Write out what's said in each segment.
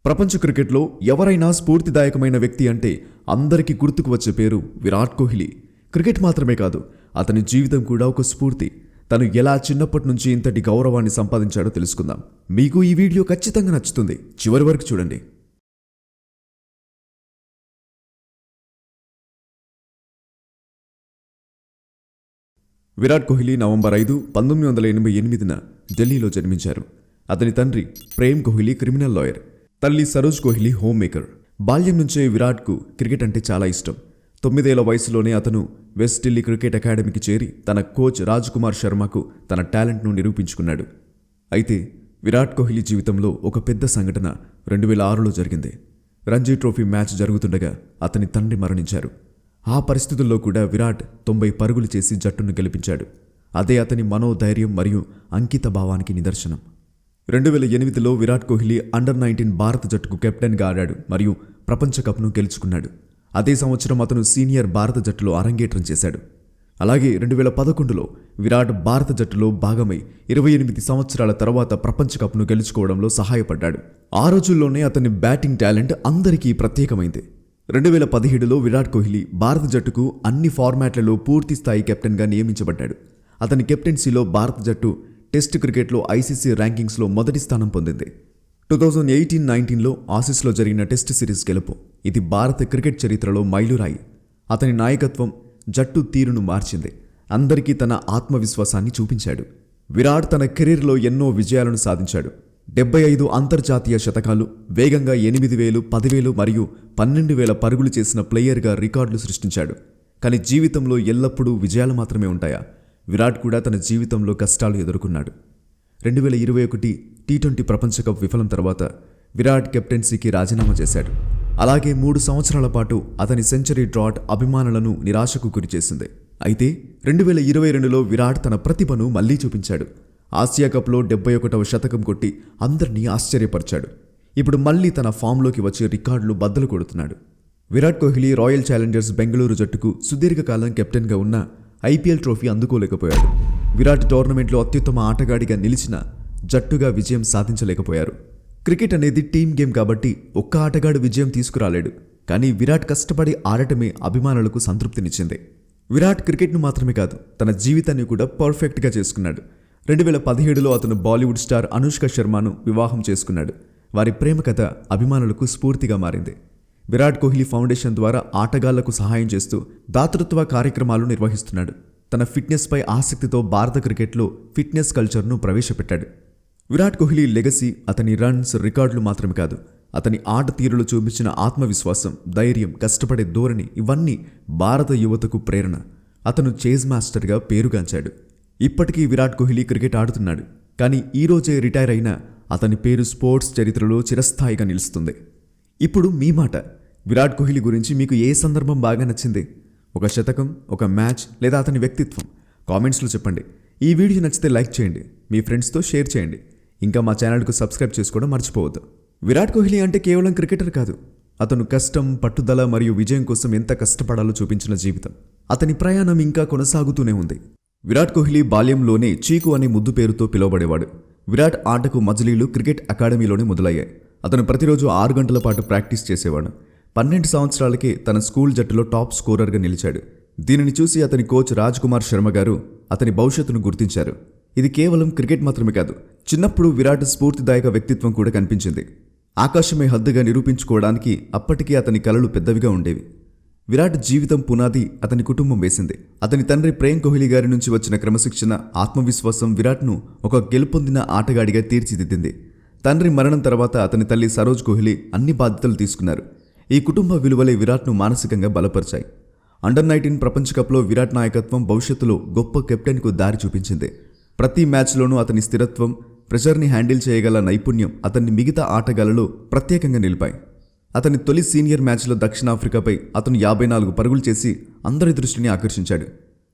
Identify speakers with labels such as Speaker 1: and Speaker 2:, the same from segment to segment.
Speaker 1: ప్రపంచ క్రికెట్లో ఎవరైనా స్ఫూర్తిదాయకమైన వ్యక్తి అంటే అందరికీ గుర్తుకు వచ్చే పేరు విరాట్ కోహ్లీ. క్రికెట్ మాత్రమే కాదు, అతని జీవితం కూడా ఒక స్ఫూర్తి. తను ఎలా చిన్నప్పటి నుంచి ఇంతటి గౌరవాన్ని సంపాదించాడో తెలుసుకుందాం. మీకు ఈ వీడియో ఖచ్చితంగా నచ్చుతుంది, చివరి వరకు చూడండి. విరాట్ కోహ్లీ నవంబర్ 5, 1988న ఢిల్లీలో జన్మించారు. అతని తండ్రి ప్రేమ్ కోహ్లీ క్రిమినల్ లాయర్, తల్లి సరోజ్ కోహ్లీ హోమ్ మేకర్. బాల్యం నుంచే విరాట్కు క్రికెట్ అంటే చాలా ఇష్టం. 9 ఏళ్ల వయసులోనే అతను వెస్ట్ ఢిల్లీ క్రికెట్ అకాడమీకి చేరి తన కోచ్ రాజ్ కుమార్ శర్మకు తన టాలెంట్ను నిరూపించుకున్నాడు. అయితే విరాట్ కోహ్లీ జీవితంలో ఒక పెద్ద సంఘటన 2006లో జరిగింది. రంజీ ట్రోఫీ మ్యాచ్ జరుగుతుండగా అతని తండ్రి మరణించారు. ఆ పరిస్థితుల్లో కూడా విరాట్ 90 పరుగులు చేసి జట్టును గెలిపించాడు. అదే అతని మనోధైర్యం మరియు అంకిత భావానికి నిదర్శనం. 2008లో విరాట్ కోహ్లీ అండర్-19 భారత జట్టుకు కెప్టెన్గా ఆడాడు మరియు ప్రపంచ కప్ను గెలుచుకున్నాడు. అదే సంవత్సరం అతను సీనియర్ భారత జట్టులో అరంగేట్రం చేశాడు. అలాగే 2011లో విరాట్ భారత జట్టులో భాగమై 28 సంవత్సరాల తర్వాత ప్రపంచ కప్ను గెలుచుకోవడంలో సహాయపడ్డాడు. ఆ రోజుల్లోనే అతని బ్యాటింగ్ టాలెంట్ అందరికీ ప్రత్యేకమైంది. 2017లో విరాట్ కోహ్లీ భారత జట్టుకు అన్ని ఫార్మాట్లలో పూర్తి స్థాయి కెప్టెన్గా నియమించబడ్డాడు. అతని కెప్టెన్సీలో భారత జట్టు టెస్ట్ క్రికెట్లో ఐసీసీ ర్యాంకింగ్స్లో మొదటి స్థానం పొందింది. 2018-19లో ఆసీస్లో జరిగిన టెస్ట్ సిరీస్ గెలుపు ఇది భారత క్రికెట్ చరిత్రలో మైలురాయి. అతని నాయకత్వం జట్టు తీరును మార్చింది. అందరికీ తన ఆత్మవిశ్వాసాన్ని చూపించాడు. విరాట్ తన కెరీర్లో ఎన్నో విజయాలను సాధించాడు. 75 అంతర్జాతీయ శతకాలు, వేగంగా 8,000, 10,000 మరియు 12,000 పరుగులు చేసిన ప్లేయర్గా రికార్డులు సృష్టించాడు. కానీ జీవితంలో ఎల్లప్పుడూ విజయాలు మాత్రమే ఉంటాయా? విరాట్ కూడా తన జీవితంలో కష్టాలు ఎదుర్కొన్నాడు. 2021 టీ20 ప్రపంచ కప్ విఫలం తర్వాత విరాట్ కెప్టెన్సీకి రాజీనామా చేశాడు. అలాగే 3 సంవత్సరాల పాటు అతని సెంచరీ డ్రాట్ అభిమానులను నిరాశకు గురిచేసింది. అయితే 2022లో విరాట్ తన ప్రతిభను మళ్లీ చూపించాడు. ఆసియా కప్లో 71వ శతకం కొట్టి అందరినీ ఆశ్చర్యపరిచాడు. ఇప్పుడు మళ్లీ తన ఫామ్లోకి వచ్చే రికార్డులు బద్దలు కొడుతున్నాడు. విరాట్ కోహ్లీ రాయల్ ఛాలెంజర్స్ బెంగళూరు జట్టుకు సుదీర్ఘకాలం కెప్టెన్గా ఉన్న ఐపీఎల్ ట్రోఫీ అందుకోలేకపోయాడు. విరాట్ టోర్నమెంట్లో అత్యుత్తమ ఆటగాడిగా నిలిచిన జట్టుగా విజయం సాధించలేకపోయారు. క్రికెట్ అనేది టీమ్ గేమ్ కాబట్టి ఒక్క ఆటగాడు విజయం తీసుకురాలేడు. కానీ విరాట్ కష్టపడి ఆడటమే అభిమానులకు సంతృప్తినిచ్చింది. విరాట్ క్రికెట్ను మాత్రమే కాదు, తన జీవితాన్ని కూడా పర్ఫెక్ట్గా చేసుకున్నాడు. 2017లో అతను బాలీవుడ్ స్టార్ అనుష్క శర్మను వివాహం చేసుకున్నాడు. వారి ప్రేమ కథ అభిమానులకు స్ఫూర్తిగా మారింది. విరాట్ కోహ్లీ ఫౌండేషన్ ద్వారా ఆటగాళ్లకు సహాయం చేస్తూ దాతృత్వ కార్యక్రమాలు నిర్వహిస్తున్నాడు. తన ఫిట్నెస్పై ఆసక్తితో భారత క్రికెట్లో ఫిట్నెస్ కల్చర్ను ప్రవేశపెట్టాడు. విరాట్ కోహ్లీ లెగసీ అతని రన్స్, రికార్డులు మాత్రమే కాదు, అతని ఆట తీరులో చూపించిన ఆత్మవిశ్వాసం, ధైర్యం, కష్టపడే ధోరణి ఇవన్నీ భారత యువతకు ప్రేరణ. అతను చేజ్ మాస్టర్గా పేరుగాంచాడు. ఇప్పటికీ విరాట్ కోహ్లీ క్రికెట్ ఆడుతున్నాడు. కానీ ఈరోజే రిటైర్ అయినా అతని పేరు స్పోర్ట్స్ చరిత్రలో చిరస్థాయిగా నిలుస్తుంది. ఇప్పుడు మీ మాట. విరాట్ కోహ్లీ గురించి మీకు ఏ సందర్భం బాగా నచ్చింది? ఒక శతకం, ఒక మ్యాచ్ లేదా అతని వ్యక్తిత్వం? కామెంట్స్లో చెప్పండి. ఈ వీడియో నచ్చితే లైక్ చేయండి, మీ ఫ్రెండ్స్తో షేర్ చేయండి. ఇంకా మా ఛానల్కు సబ్స్క్రైబ్ చేసుకోవడం మర్చిపోవద్దు. విరాట్ కోహ్లీ అంటే కేవలం క్రికెటర్ కాదు, అతను కష్టం, పట్టుదల మరియు విజయం కోసం ఎంత కష్టపడాలో చూపించిన జీవితం. అతని ప్రయాణం ఇంకా కొనసాగుతూనే ఉంది. విరాట్ కోహ్లీ బాల్యంలోనే చీకు అనే ముద్దు పేరుతో పిలువబడేవాడు. విరాట్ ఆటకు మజిలీలు క్రికెట్ అకాడమీలోనే మొదలయ్యాయి. అతను ప్రతిరోజు 6 గంటల పాటు ప్రాక్టీస్ చేసేవాడు. 12 సంవత్సరాలకే తన స్కూల్ జట్టులో టాప్ స్కోరర్గా నిలిచాడు. దీనిని చూసి అతని కోచ్ రాజ్ కుమార్ శర్మ గారు అతని భవిష్యత్తును గుర్తించారు. ఇది కేవలం క్రికెట్ మాత్రమే కాదు, చిన్నప్పుడు విరాట్ స్ఫూర్తిదాయక వ్యక్తిత్వం కూడా కనిపించింది. ఆకాశమే హద్దుగా నిరూపించుకోవడానికి అప్పటికే అతని కలలు పెద్దవిగా ఉండేవి. విరాట్ జీవితం పునాది అతని కుటుంబం వేసింది. అతని తండ్రి ప్రేమ్ కోహ్లీ గారి నుంచి వచ్చిన క్రమశిక్షణ, ఆత్మవిశ్వాసం విరాట్ను ఒక గెలుపొందిన ఆటగాడిగా తీర్చిదిద్దింది. తండ్రి మరణం తర్వాత అతని తల్లి సరోజ్ కోహ్లీ అన్ని బాధ్యతలు తీసుకున్నారు. ఈ కుటుంబ విలువలే విరాట్ను మానసికంగా బలపరిచాయి. అండర్-19 ప్రపంచ కప్లో విరాట్ నాయకత్వం భవిష్యత్తులో గొప్ప కెప్టెన్కు దారి చూపించింది. ప్రతి మ్యాచ్లోనూ అతని స్థిరత్వం, ప్రెషర్ని హ్యాండిల్ చేయగల నైపుణ్యం అతన్ని మిగతా ఆటగాళ్లలో ప్రత్యేకంగా నిలిపాయి. అతని తొలి సీనియర్ మ్యాచ్లో దక్షిణాఫ్రికాపై అతను 54 పరుగులు చేసి అందరి దృష్టిని ఆకర్షించాడు.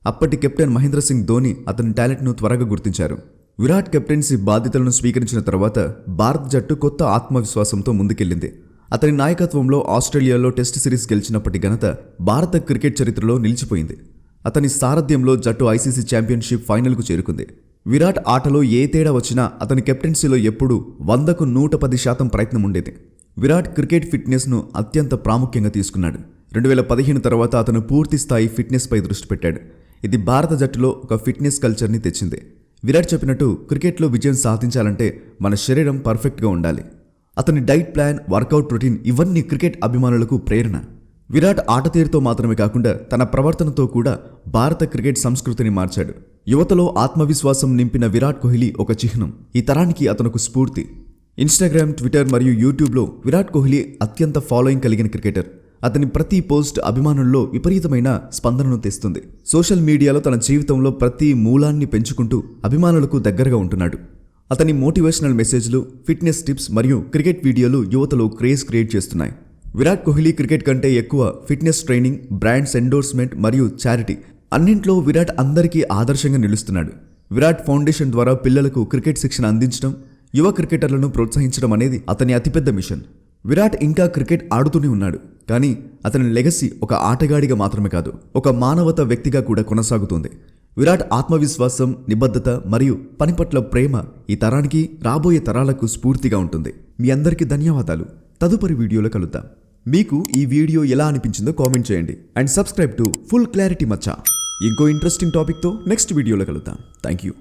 Speaker 1: అప్పటి కెప్టెన్ మహేంద్ర సింగ్ ధోని అతని టాలెంట్ను త్వరగా గుర్తించారు. విరాట్ కెప్టెన్సీ బాధ్యతలను స్వీకరించిన తర్వాత భారత జట్టు కొత్త ఆత్మవిశ్వాసంతో ముందుకెళ్లింది. అతని నాయకత్వంలో ఆస్ట్రేలియాలో టెస్ట్ సిరీస్ గెలిచినప్పటి ఘనత భారత క్రికెట్ చరిత్రలో నిలిచిపోయింది. అతని సారథ్యంలో జట్టు ఐసీసీ ఛాంపియన్షిప్ ఫైనల్కు చేరుకుంది. విరాట్ ఆటలో ఏ తేడా వచ్చినా అతని కెప్టెన్సీలో ఎప్పుడూ 100కు 110% ప్రయత్నం ఉండేది. విరాట్ క్రికెట్ ఫిట్నెస్ను అత్యంత ప్రాముఖ్యంగా తీసుకున్నాడు. 2015 తర్వాత అతను పూర్తి స్థాయి ఫిట్నెస్పై దృష్టి పెట్టాడు. ఇది భారత జట్టులో ఒక ఫిట్నెస్ కల్చర్ని తెచ్చింది. విరాట్ చెప్పినట్టు క్రికెట్లో విజయం సాధించాలంటే మన శరీరం పర్ఫెక్ట్గా ఉండాలి. అతని డైట్ ప్లాన్, వర్కౌట్ రొటీన్ ఇవన్నీ క్రికెట్ అభిమానులకు ప్రేరణ. విరాట్ ఆట తీరుతో మాత్రమే కాకుండా తన ప్రవర్తనతో కూడా భారత క్రికెట్ సంస్కృతిని మార్చాడు. యువతలో ఆత్మవిశ్వాసం నింపిన విరాట్ కోహ్లీ ఒక చిహ్నం. ఈ తరానికి అతనుకు స్ఫూర్తి. ఇన్స్టాగ్రామ్, ట్విట్టర్ మరియు యూట్యూబ్లో విరాట్ కోహ్లీ అత్యంత ఫాలోయింగ్ కలిగిన క్రికెటర్. అతని ప్రతి పోస్ట్ అభిమానుల్లో విపరీతమైన స్పందనను తెస్తుంది. సోషల్ మీడియాలో తన జీవితంలో ప్రతి మూలాన్ని పెంచుకుంటూ అభిమానులకు దగ్గరగా ఉంటున్నాడు. అతని మోటివేషనల్ మెసేజ్లు, ఫిట్నెస్ టిప్స్ మరియు క్రికెట్ వీడియోలు యువతలో క్రేజ్ క్రియేట్ చేస్తున్నాయి. విరాట్ కోహ్లీ క్రికెట్ కంటే ఎక్కువ ఫిట్నెస్ ట్రైనింగ్, బ్రాండ్స్ ఎండోర్స్మెంట్ మరియు చారిటీ అన్నింట్లో విరాట్ అందరికీ ఆదర్శంగా నిలుస్తున్నాడు. విరాట్ ఫౌండేషన్ ద్వారా పిల్లలకు క్రికెట్ శిక్షణ అందించడం, యువ క్రికెటర్లను ప్రోత్సహించడం అనేది అతని అతిపెద్ద మిషన్. విరాట్ ఇంకా క్రికెట్ ఆడుతూనే ఉన్నాడు, కానీ అతని లెగసీ ఒక ఆటగాడిగా మాత్రమే కాదు, ఒక మానవత వ్యక్తిగా కూడా కొనసాగుతుంది. విరాట్ ఆత్మవిశ్వాసం, నిబద్ధత మరియు పని పట్ల ప్రేమ ఈ తరానికి, రాబోయే తరాలకు స్ఫూర్తిగా ఉంటుంది. మీ అందరికీ ధన్యవాదాలు. తదుపరి వీడియోలో కలుద్దాం. మీకు ఈ వీడియో ఎలా అనిపించిందో కామెంట్ చేయండి and subscribe to full clarity మచ్చా. ఇంకో ఇంట్రెస్టింగ్ టాపిక్తో నెక్స్ట్ వీడియోలో కలుద్దాం. Thank you.